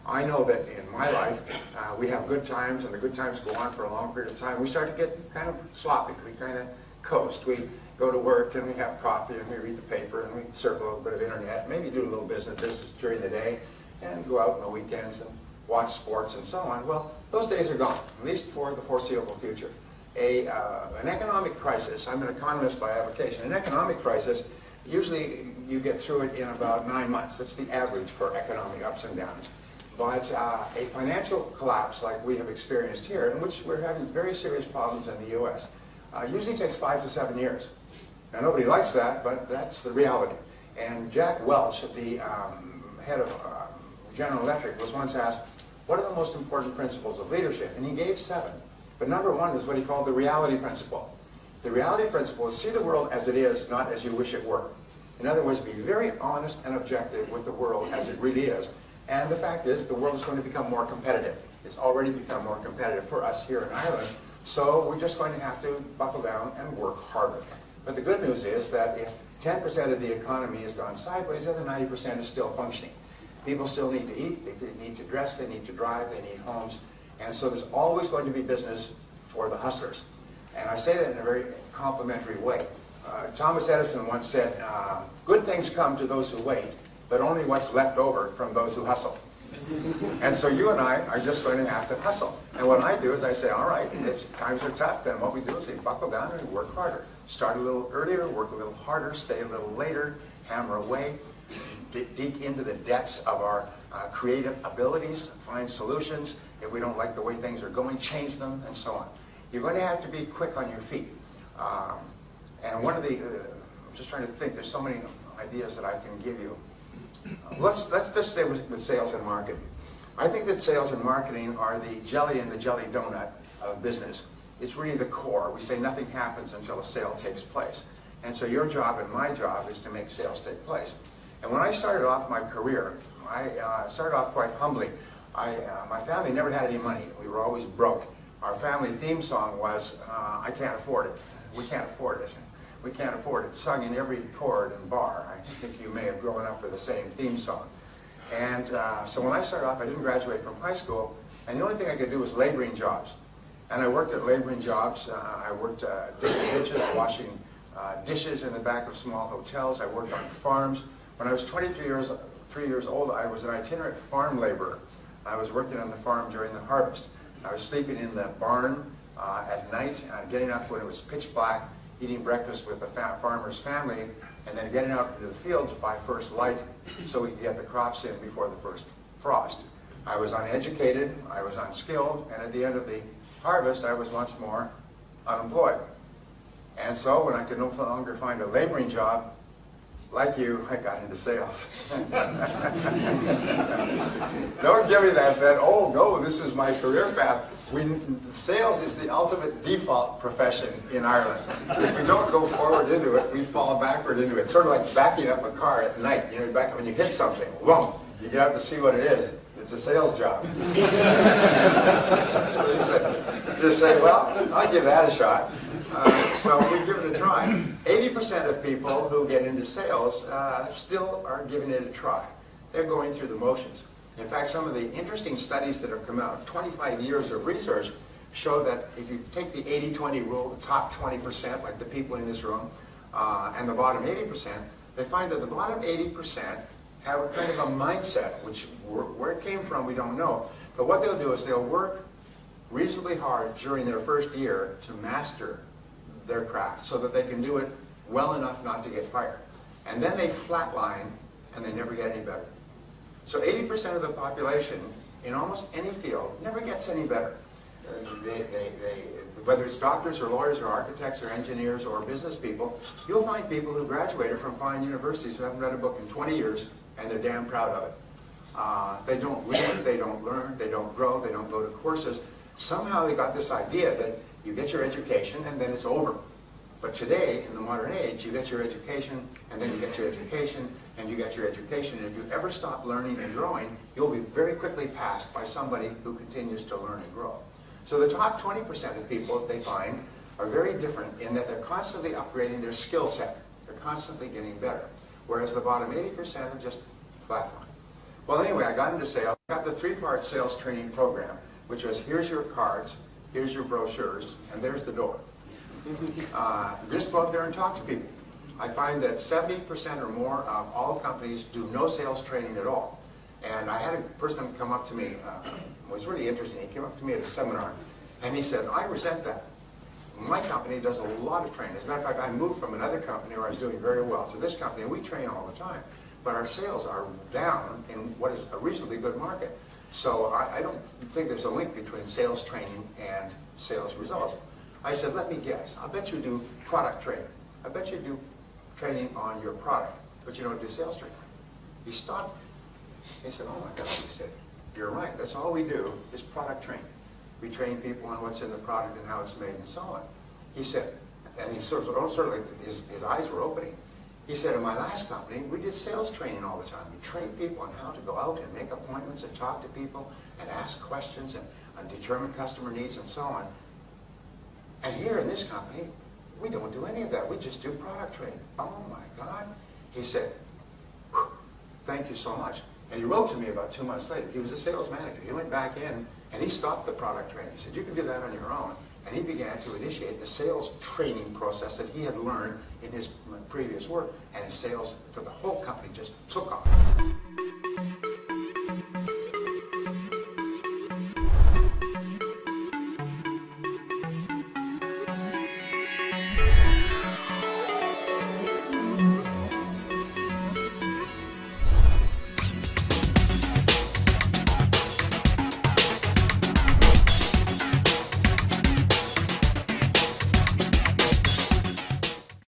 I know that in my life, we have good times, and the good times go on for a long period of time. We start to get kind of sloppy. We kind of coast. We go to work, and we have coffee, and we read the paper, and we surf a little bit of internet, maybe do a little business during the day, and go out on the weekends and watch sports and so on. Well, those days are gone, at least for the foreseeable future. An economic crisis, I'm an economist by avocation, an economic crisis, usually you get through it in about 9 months. That's the average for economic ups and downs. But a financial collapse like we have experienced here, in which we're having very serious problems in the U.S., usually takes 5 to 7 years. Now, nobody likes that, but that's the reality. And Jack Welch, the head of General Electric, was once asked, what are the most important principles of leadership? And he gave 7. But number 1 is what he called the reality principle. The reality principle is see the world as it is, not as you wish it were. In other words, be very honest and objective with the world as it really is. And the fact is, the world is going to become more competitive. It's already become more competitive for us here in Ireland. So we're just going to have to buckle down and work harder. But the good news is that if 10% of the economy has gone sideways, the other 90% is still functioning. People still need to eat, they need to dress, they need to drive, they need homes. And so there's always going to be business for the hustlers. And I say that in a very complimentary way. Thomas Edison once said, good things come to those who wait, but only what's left over from those who hustle. And so you and I are just going to have to hustle. And what I do is I say, all right, if times are tough, then what we do is we buckle down and we work harder. Start a little earlier, work a little harder, stay a little later, hammer away, dig into the depths of our creative abilities, find solutions. If we don't like the way things are going, change them, and so on. You're going to have to be quick on your feet. And one of the, I'm just trying to think, there's so many ideas that I can give you. Let's just stay with sales and marketing. I think that sales and marketing are the jelly in the jelly donut of business. It's really the core. We say nothing happens until a sale takes place. And so your job and my job is to make sales take place. And when I started off my career, I started off quite humbly. My family never had any money. We were always broke. Our family theme song was, I can't afford it. We can't afford it. We can't afford it. Sung in every chord and bar. I think you may have grown up with the same theme song. And so when I started off, I didn't graduate from high school, and the only thing I could do was laboring jobs. And I worked at laboring jobs. I worked digging ditches, washing dishes in the back of small hotels. I worked on farms. When I was 3 years old, I was an itinerant farm laborer. I was working on the farm during the harvest. I was sleeping in the barn at night, getting up when it was pitch black, eating breakfast with the farmer's family, and then getting out into the fields by first light so we could get the crops in before the first frost. I was uneducated, I was unskilled, and at the end of the harvest, I was once more unemployed. And so when I could no longer find a laboring job, like you, I got into sales. Don't give me that, oh no, this is my career path. Sales is the ultimate default profession in Ireland. Because we don't go forward into it, we fall backward into it. It's sort of like backing up a car at night. You know, back when you hit something, boom, you get out to see what it is. It's a sales job. So you just say, well, I'll give that a shot. So we give it a try. 80% of people who get into sales still are giving it a try. They're going through the motions. In fact, some of the interesting studies that have come out, 25 years of research, show that if you take the 80-20 rule, the top 20%, like the people in this room, and the bottom 80%, they find that the bottom 80% have a kind of a mindset, which where it came from, we don't know. But what they'll do is they'll work reasonably hard during their first year to master their craft so that they can do it well enough not to get fired. And then they flatline and they never get any better. So 80% of the population in almost any field never gets any better. Whether it's doctors or lawyers or architects or engineers or business people, you'll find people who graduated from fine universities who haven't read a book in 20 years and they're damn proud of it. They don't read, they don't learn, they don't grow, they don't go to courses. Somehow they got this idea that you get your education and then it's over. But today, in the modern age, you get your education, and then you get your education, and you get your education. And if you ever stop learning and growing, you'll be very quickly passed by somebody who continues to learn and grow. So the top 20% of people, they find, are very different in that they're constantly upgrading their skill set. They're constantly getting better. Whereas the bottom 80% are just flatline. Well, anyway, I got into sales. Got the three-part sales training program, which was here's your cards, here's your brochures, and there's the door. Just go out there and talk to people. I find that 70% or more of all companies do no sales training at all. And I had a person come up to me, it was really interesting. He came up to me at a seminar, and he said, I resent that. My company does a lot of training. As a matter of fact, I moved from another company where I was doing very well to this company, and we train all the time. But our sales are down in what is a reasonably good market. So I don't think there's a link between sales training and sales results. I said, let me guess. I bet you do product training. I bet you do training on your product, but you don't do sales training. He stopped. He said, oh my God, he said, you're right. That's all we do is product training. We train people on what's in the product and how it's made and so on. He said, and he sort of his eyes were opening. He said, in my last company, we did sales training all the time. We trained people on how to go out and make appointments and talk to people and ask questions and determine customer needs and so on. And here in this company, we don't do any of that. We just do product training. Oh my God. He said, thank you so much. And he wrote to me about 2 months later. He was a sales manager. He went back in and he stopped the product training. He said, you can do that on your own. And he began to initiate the sales training process that he had learned in his previous work and his sales for the whole